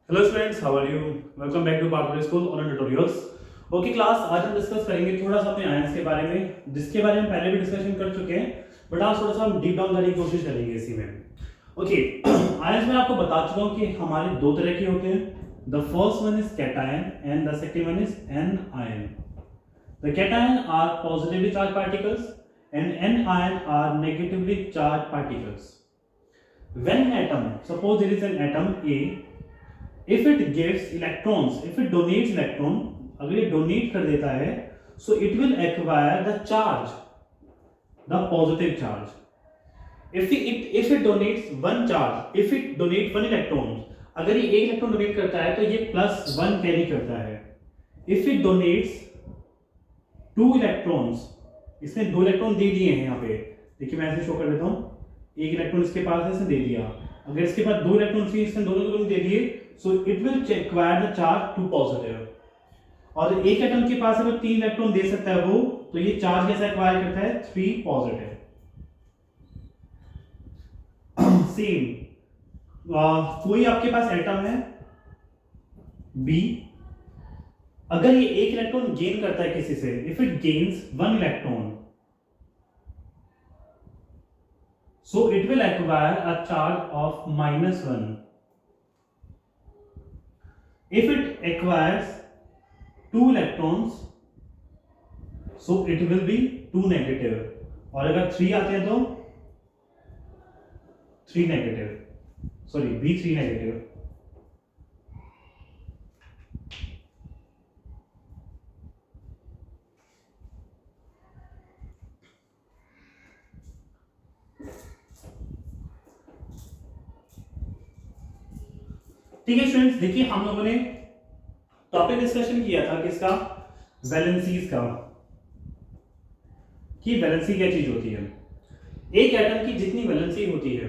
Hello students, how are you? Welcome back to Partho school online tutorials. Okay class, आज हम discuss करेंगे थोड़ा सा अपने आयंस के बारे में, जिसके बारे में पहले भी डिस्कशन कर चुके हैं, बट आज थोड़ा सा हम डीप डाउन जाने की कोशिश करेंगे इसी में। ओके आयंस में आपको बता चुका हूं कि हमारे दो तरह के होते हैं। The first one is cation and the second one is anion. The cation are positively charge particles and anion are negatively charge particles. When atom, suppose there is an atom A, if it gives electrons, if it donates electron, अगर ये donate कर देता है, so it will acquire the charge, the positive charge. If it donates one charge, if it donate one electron, अगर ये एक electron donate करता है तो ये +1 कैरी करता है. If it donates 2 electrons, इसने 2 इलेक्ट्रॉन दे दिए हैं यहाँ पे, देखिए मैं ऐसे शो कर देता हूँ, एक इलेक्ट्रॉन इसके पास है, इसने दे दिया. अगर इसके पास 2 इलेक्ट्रॉन थी, इसने दोनों को दे दिए, so it will acquire the charge 2 positive. और एक एटम के पास अगर 3 इलेक्ट्रॉन दे सकता है वो, तो ये चार्ज कैसे एक्वायर करता है? 3 पॉजिटिव. सेम कोई आपके पास एटम है बी, अगर ये एक इलेक्ट्रॉन गेन करता है किसी से, if it gains 1 electron, so it will acquire a charge of -1. If it acquires 2 electrons, so it will be 2 negative. और अगर 3 आते हैं तो 3 negative, sorry B 3 negative. ठीक है स्टूडेंट्स, देखिए हम लोगों ने टॉपिक डिस्कशन किया था किसका? वैलेंसीज का, कि वैलेंसी क्या चीज होती है. एक एटम की जितनी वैलेंसी होती है,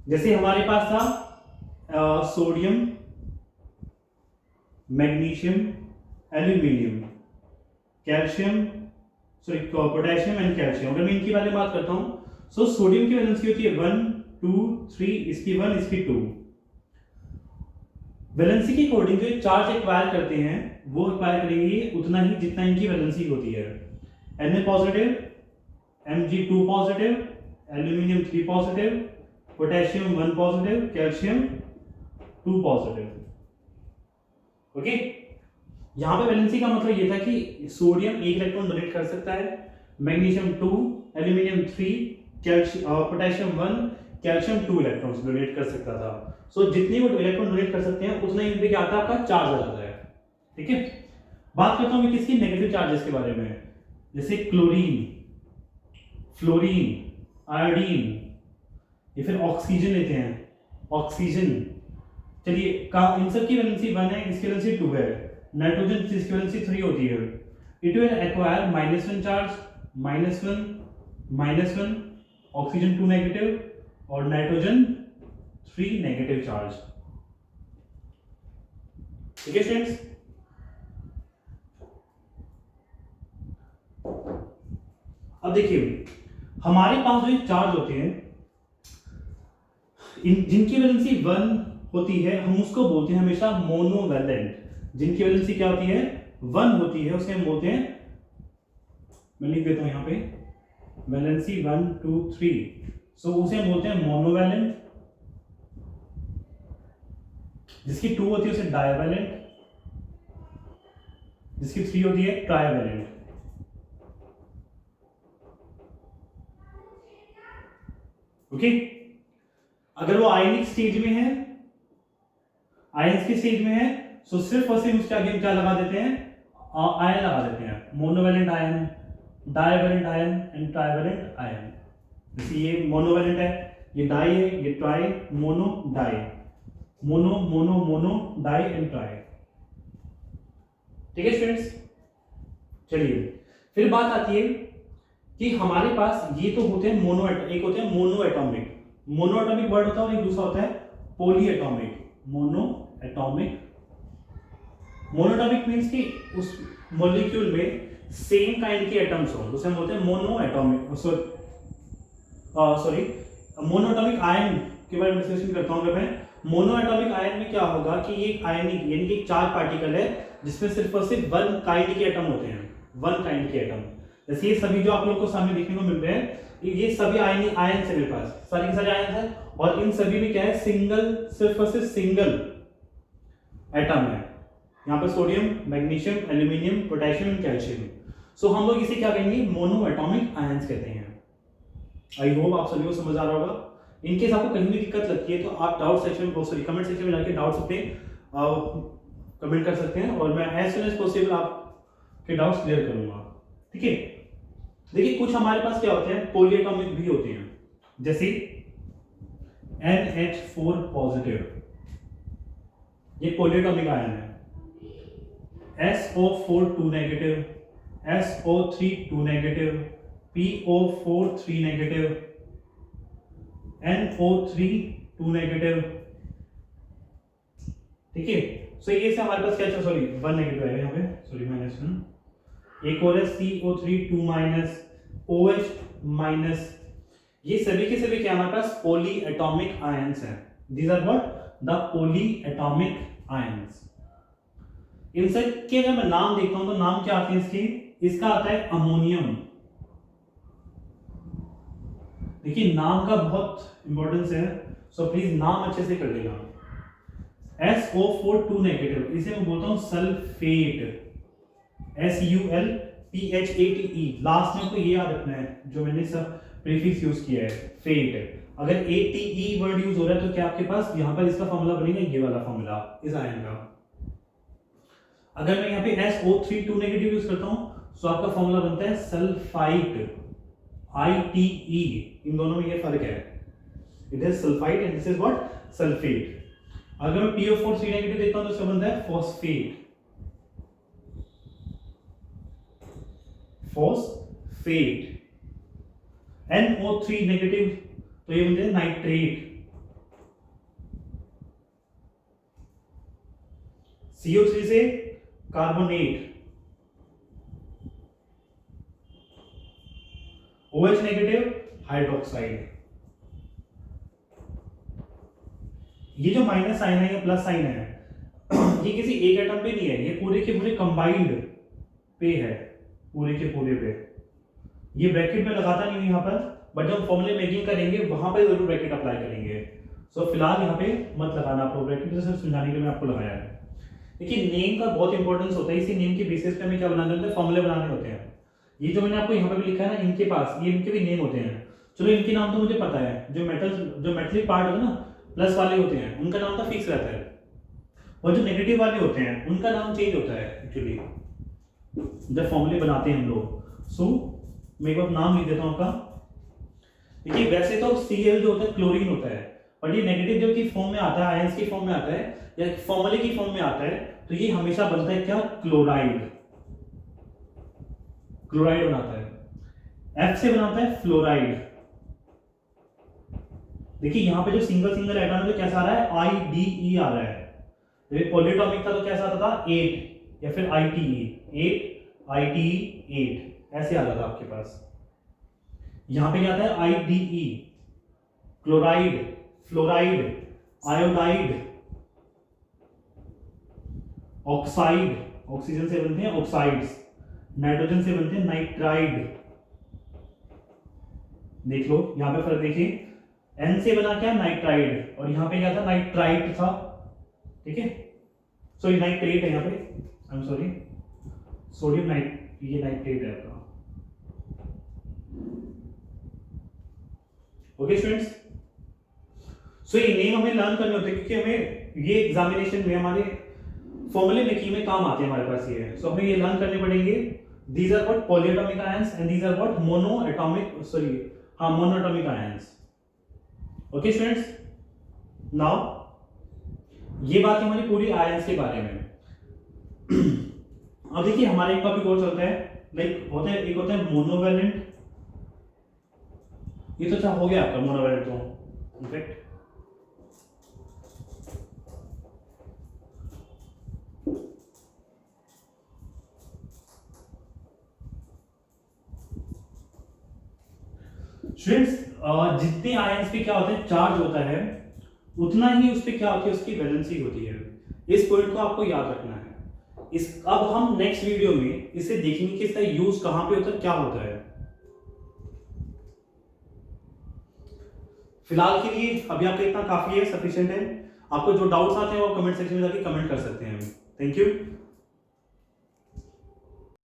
जैसे हमारे पास था sodium, magnesium, aluminium, calcium, sorry potassium and calcium. अगर मैं इनकी बारे में बात करता हूं, सो सोडियम की वैलेंसी होती है 1 2 3, इसकी 1 इसकी 2. वैलेंसी के अकॉर्डिंग जो चार्ज एक्वायर करते हैं वो एक्वायर करेंगे उतना ही जितना इनकी वैलेंसी होती है. Na positive, Mg2 positive, aluminium 3 positive, potassium 1 positive, calcium 2 positive. Okay, यहां पे वैलेंसी का मतलब ये था कि सोडियम 1 इलेक्ट्रॉन डोनेट कर सकता है, magnesium 2, aluminium 3, potassium 1, calcium 2 electrons donate कर सकता था. सो जितनी वो इलेक्ट्रॉन डोनेट कर सकते हैं उतना ही क्या आता है? आपका चार्ज आ जाता है. ठीक है, बात करता हूं मैं किसकी? नेगेटिव चार्जेस के बारे में, जैसे क्लोरीन, फ्लोरीन, आयोडीन, या फिर ऑक्सीजन लेते हैं, ऑक्सीजन. चलिए इन सब की वैलेंसी 1 है, इसकी वैलेंसी 2 है. नाइट्रोजन जिसकी वैलेंसी 3 होती है, it will acquire -1 charge, -1, oxygen 2 negative और नाइट्रोजन 3 नेगेटिव चार्ज. ठीक है स्टूडेंट्स, अब देखिए हमारे पास जो चार्ज होते हैं, जिनकी वैलेंसी 1 होती है, हम उसको बोलते हैं हमेशा मोनोवैलेंट. जिनकी वैलेंसी क्या होती है? 1 होती है, उसे हम बोलते हैं, मैं लिख देता हूं यहां पे, वैलेंसी 1 2 3, सो उसे हम बोलते हैं मोनोवैलेंट. जिसकी 2 होती है उसे डाइवैलेंट, जिसकी 3 होती है ट्राइवैलेंट. ओके, अगर वो आयनिक स्टेज में है, आयंस की स्टेज में है, सो सिर्फ और सिर्फ उसके आगे क्या लगा देते हैं? आयन लगा देते हैं. Monovalent ion, divalent ion and trivalent ion. जैसे ये मोनोवैलेंट है, ये डाई है, ये tri, mono, di, mono mono mono, di and tri. ठीक है स्टूडेंट्स, चलिए फिर बात आती है कि हमारे पास ये तो होते हैं मोनो, एक होते हैं mono atomic. Mono atomic word होता है और एक दूसरा होता है poly atomic. Mono atomic, mono atomic means कि उस मॉलिक्यूल में सेम काइंड के एटम्स हो, उसे हम बोलते हैं mono atomic. Sorry mono atomic ion के बारे में डिस्कशन करता हूं मैं. मोनो एटॉमिक आयन में क्या होगा कि ये आयनिक यानी कि चार पार्टिकल है जिसमें सिर्फ और सिर्फ वन काइंड के एटम होते हैं, वन काइंड के एटम। जैसे ये सभी जो आप लोगों को सामने देखने को मिल रहे हैं, ये सभी आयन आयन है मेरे पास, सारे के सारे आयन है, और इन सभी में क्या है, सिंगल, सिर्फ और सिर्फ सिंगल एटम है। यहाँ पर sodium, magnesium, aluminium, potassium and calcium. So हम लोग इसे क्या कहेंगे, मोनो एटॉमिक आयंस कहते हैं। आई होप आप सभी को समझ आ रहा होगा। इनकेस आपको कहीं भी दिक्कत लगती है तो आप doubt section sorry comment section में जाके डाउट्स अपने कमेंट कर सकते हैं, और मैं एज सुन एज पॉसिबल आपके डाउट्स क्लियर करूंगा। ठीक है, देखिए कुछ हमारे पास क्या होते हैं, पॉलीएटॉमिक भी होते हैं, जैसे NH4 पॉजिटिव, ये पॉलीएटॉमिक आयन है। SO4 2 negative, SO3 2 negative, PO4 3 negative, NO3 2 negative. ठीक है, सो ये से हमारे पास क्या, सॉरी 1 नेगेटिव है यहाँ पे, सॉरी -1। एक और है CO3 2 माइनस, OH माइनस। ये सभी के सभी क्या हमारे पास पॉली एटॉमिक आयंस हैं। These are what, the polyatomic ions. इनसे के अगर मैं नाम देखता हूं तो नाम क्या आते हैं इसके, इसका आता है अमोनियम। देखिए नाम का बहुत इंपॉर्टेंस है, सो प्लीज नाम अच्छे से कर लेना। SO4 2 नेगेटिव, इसे मैं बोलता हूं सल्फेट, SULPHATE। लास्ट में आपको ये याद रखना है, जो मैंने सब प्रीफिक्स यूज किया है, फेट। अगर ATE वर्ड यूज हो रहा है तो क्या आपके पास यहाँ पर इसका फॉर्मूला बनेगा, ये वाला फॉर्मूला इस आयन का। अगर मैं यहाँ पे SO3 2 नेगेटिव यूज करता हूँ तो आपका फॉर्मूला बनता है सल्फाइट, ITE। इन दोनों में ये फर्क है, it is sulphite and this is what, sulphate. अगर मैं PO4 3 नेगेटिव देखता हूं तो इसका बनता है फॉस्फेट, फॉस्फेट। NO3 नेगेटिव तो ये बनता है नाइट्रेट। CO3 से कार्बोनेट, OH नेगेटिव हाइड्रोक्साइड। ये जो माइनस साइन है या प्लस साइन है, ये किसी एक एटम पे नहीं है, ये पूरे के पूरे कंबाइंड पे है, पूरे के पूरे पे। ये ब्रैकेट में लगाता नहीं हूं यहाँ पर, बट जब फॉर्मूले मेकिंग करेंगे वहां पे जरूर ब्रैकेट अप्लाई करेंगे। सो फिलहाल यहाँ पे मत लगाना आप लोग ब्रैकेट, सिर्फ समझाने के लिए मैं आपको लगाया है। देखिए नेम का बहुत इंपॉर्टेंस होता है, इसी नेम के बेसिस पे हमें क्या बनाने होते हैं, फॉर्मूले बनाने होते हैं। ये जो मैंने आपको यहाँ पे भी लिखा है ना, इनके पास ये इनके भी नेम होते हैं। चलो इनके नाम तो मुझे पता है, जो मेटलिक पार्ट होता है ना, प्लस वाले होते हैं, उनका नाम तो फिक्स रहता है, और जो नेगेटिव वाले होते हैं उनका नाम चेंज होता है एक्चुअली जब फॉर्मूले बनाते हैं हम लोग। सो मैं एक बार नाम लिख देता हूं आपका। देखिए वैसे तो Cl जो होता है क्लोरीन होता है, बट ये नेगेटिव जब की फॉर्म में आता है, आयंस की फॉर्म में आता है या फॉर्मूले की फॉर्म में आता है, तो ये हमेशा बनता है क्या, क्लोराइड। क्लोराइड बनाता है। F से बनाता है फ्लोराइड। देखिए यहाँ पे जो सिंगल सिंगल एटम है तो कैसा आ रहा है, IDE आ रहा है। जब पॉलीएटॉमिक था तो कैसा आता था, 8 या फिर ITE, 8 ऐसे आता था आपके पास। यहां पे क्या आता है, IDE, chloride, fluoride, iodide, oxide, oxygen से बनते हैं ऑक्साइड्स, नाइट्रोजन से बनते हैं नाइट्राइड। देख लो यहां पे फर्क देखिए, N से बना क्या, नाइट्राइड, और यहां पे क्या था, नाइट्राइट था। ठीक है, सॉरी नाइट्रेट है यहाँ पे, I am sorry, sodium night, ये नाइट्रेट है आपका। ओके स्टूडेंट्स, सो ये नेम हमें लर्न करने होते हैं क्योंकि हमें ये एग्जामिनेशन में हमारे फॉर्मूले मेकिंग में काम आते हैं हमारे पास ये है। सो हमें ये लर्न करने पड़ेंगे। These are what polyatomic ions and these are what monoatomic, sorry हाँ monoatomic ions. Okay students, now ये बात हमारी पूरी आयंस के बारे में। अब देखिए हमारे एक टॉपिक और चलता है, लाइक होता है, एक होता है मोनोवैलेंट। ये तो अच्छा हो गया आपका मोनोवैलेंट तो इनफैक्ट। स्टूडेंट्स जितने आयंस पे क्या होता है, चार्ज होता है, उतना ही उस पर क्या होती है, उसकी वैलेंसी होती है। इस पॉइंट को आपको याद रखना है। अब हम नेक्स्ट वीडियो में इसे देखेंगे कि इसका यूज कहां पे होता है, क्या होता है। फिलहाल के लिए अभी आपका इतना काफी है, सफिशिएंट है। आपको जो डाउट्स आते हैं वो कमेंट सेक्शन में जाके कमेंट कर सकते हैं। Thank you.